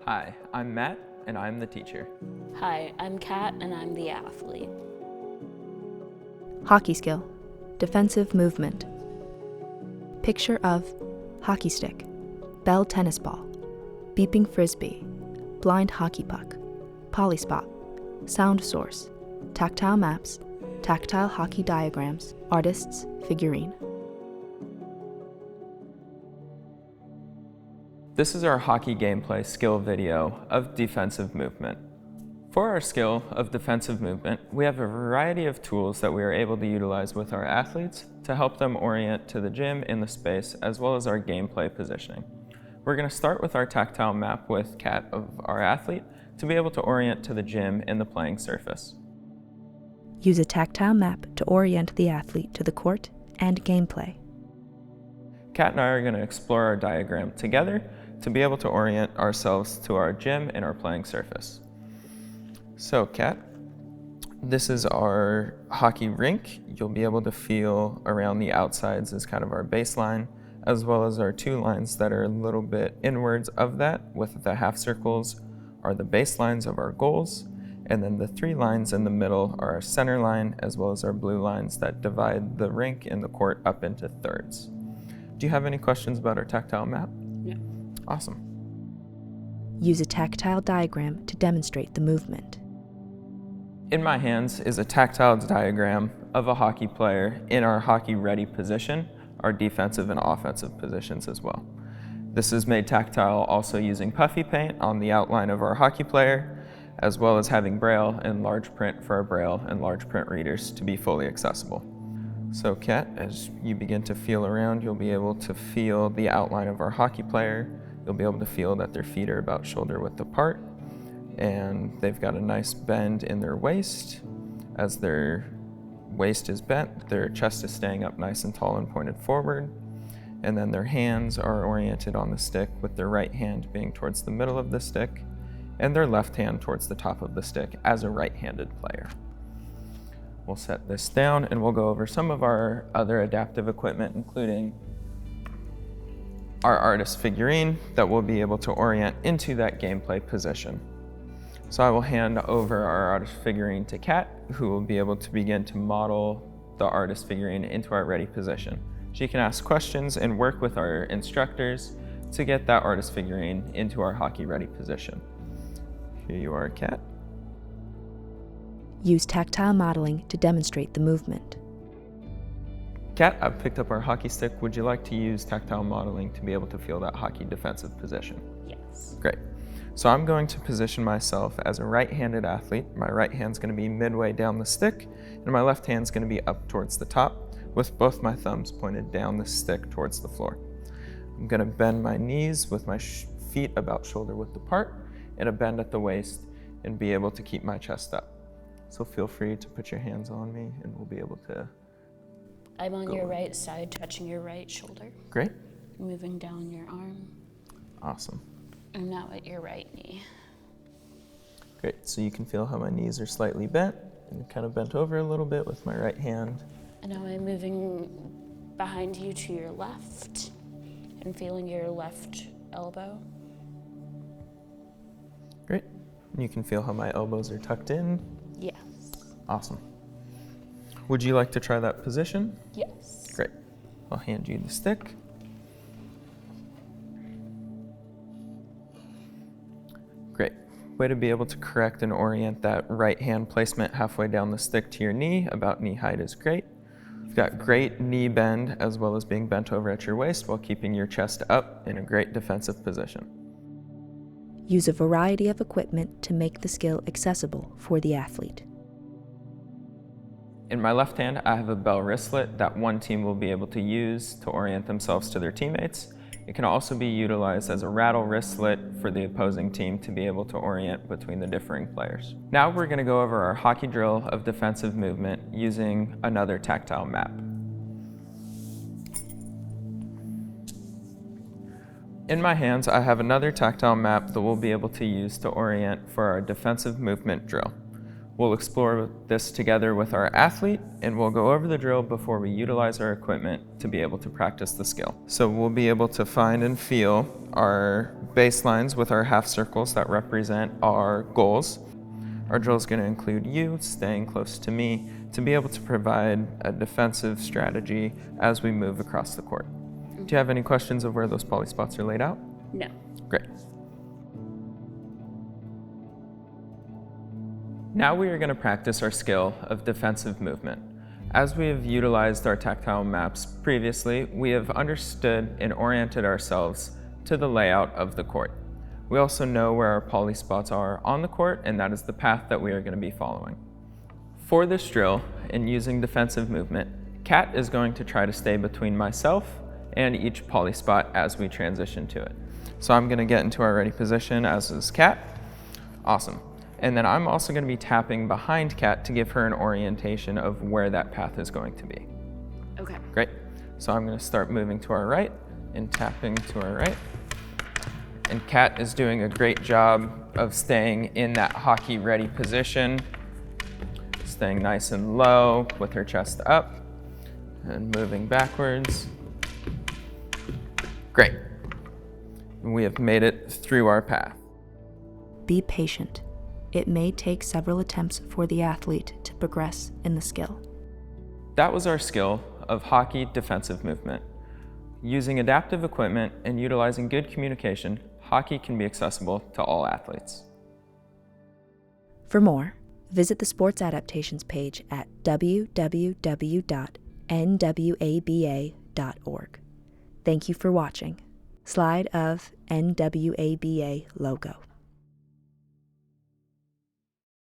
Hi, I'm Matt, and I'm the teacher. Hi, I'm Kat, and I'm the athlete. Hockey skill, defensive movement. Picture of hockey stick, bell tennis ball, beeping frisbee, blind hockey puck, polyspot, sound source, tactile maps, tactile hockey diagrams, artist's figurine. This is our hockey gameplay skill video of defensive movement. For our skill of defensive movement, we have a variety of tools that we are able to utilize with our athletes to help them orient to the gym in the space, as well as our gameplay positioning. We're going to start with our tactile map with Kat of our athlete to be able to orient to the gym in the playing surface. Use a tactile map to orient the athlete to the court and gameplay. Kat and I are going to explore our diagram together to be able to orient ourselves to our gym and our playing surface. So Kat, this is our hockey rink. You'll be able to feel around the outsides as kind of our baseline, as well as our two lines that are a little bit inwards of that, with the half circles are the baselines of our goals, and then the three lines in the middle are our center line, as well as our blue lines that divide the rink and the court up into thirds. Do you have any questions about our tactile map? No. Awesome. Use a tactile diagram to demonstrate the movement. In my hands is a tactile diagram of a hockey player in our hockey ready position, our defensive and offensive positions as well. This is made tactile also using puffy paint on the outline of our hockey player, as well as having braille and large print for our braille and large print readers to be fully accessible. So Kat, as you begin to feel around, you'll be able to feel the outline of our hockey player. You'll be able to feel that their feet are about shoulder width apart, and they've got a nice bend in their waist. As their waist is bent, their chest is staying up nice and tall and pointed forward. And then their hands are oriented on the stick, with their right hand being towards the middle of the stick and their left hand towards the top of the stick as a right-handed player. We'll set this down and we'll go over some of our other adaptive equipment, including our artist figurine that we'll be able to orient into that gameplay position. So I will hand over our artist figurine to Kat, who will be able to begin to model the artist figurine into our ready position. She can ask questions and work with our instructors to get that artist figurine into our hockey ready position. Here you are, Kat. Use tactile modeling to demonstrate the movement. Kat, I've picked up our hockey stick. Would you like to use tactile modeling to be able to feel that hockey defensive position? Yes. Great. So I'm going to position myself as a right-handed athlete. My right hand's going to be midway down the stick, and my left hand's going to be up towards the top, with both my thumbs pointed down the stick towards the floor. I'm going to bend my knees with my feet about shoulder width apart, and a bend at the waist, and be able to keep my chest up. So feel free to put your hands on me, and we'll be able to I'm on your right side, touching your right shoulder. Great. Moving down your arm. Awesome. I'm now at your right knee. Great. So you can feel how my knees are slightly bent and kind of bent over a little bit with my right hand. And now I'm moving behind you to your left and feeling your left elbow. Great. And you can feel how my elbows are tucked in. Yes. Awesome. Would you like to try that position? Yes. Great. I'll hand you the stick. Great. Way to be able to correct and orient that right hand placement halfway down the stick to your knee. About knee height is great. You've got great knee bend as well as being bent over at your waist while keeping your chest up in a great defensive position. Use a variety of equipment to make the skill accessible for the athlete. In my left hand, I have a bell wristlet that one team will be able to use to orient themselves to their teammates. It can also be utilized as a rattle wristlet for the opposing team to be able to orient between the differing players. Now we're going to go over our hockey drill of defensive movement using another tactile map. In my hands, I have another tactile map that we'll be able to use to orient for our defensive movement drill. We'll explore this together with our athlete, and we'll go over the drill before we utilize our equipment to be able to practice the skill. So we'll be able to find and feel our baselines with our half circles that represent our goals. Our drill is going to include you staying close to me to be able to provide a defensive strategy as we move across the court. Do you have any questions of where those poly spots are laid out? No. Great. Now we are going to practice our skill of defensive movement. As we have utilized our tactile maps previously, we have understood and oriented ourselves to the layout of the court. We also know where our poly spots are on the court, and that is the path that we are going to be following. For this drill, and using defensive movement, Kat is going to try to stay between myself and each poly spot as we transition to it. So I'm going to get into our ready position, as is Kat. Awesome. And then I'm also going to be tapping behind Kat to give her an orientation of where that path is going to be. Okay. Great. So I'm going to start moving to our right and tapping to our right. And Kat is doing a great job of staying in that hockey ready position, staying nice and low with her chest up and moving backwards. Great. We have made it through our path. Be patient. It may take several attempts for the athlete to progress in the skill. That was our skill of hockey defensive movement. Using adaptive equipment and utilizing good communication, hockey can be accessible to all athletes. For more, visit the Sports Adaptations page at www.nwaba.org. Thank you for watching. Slide of NWABA logo.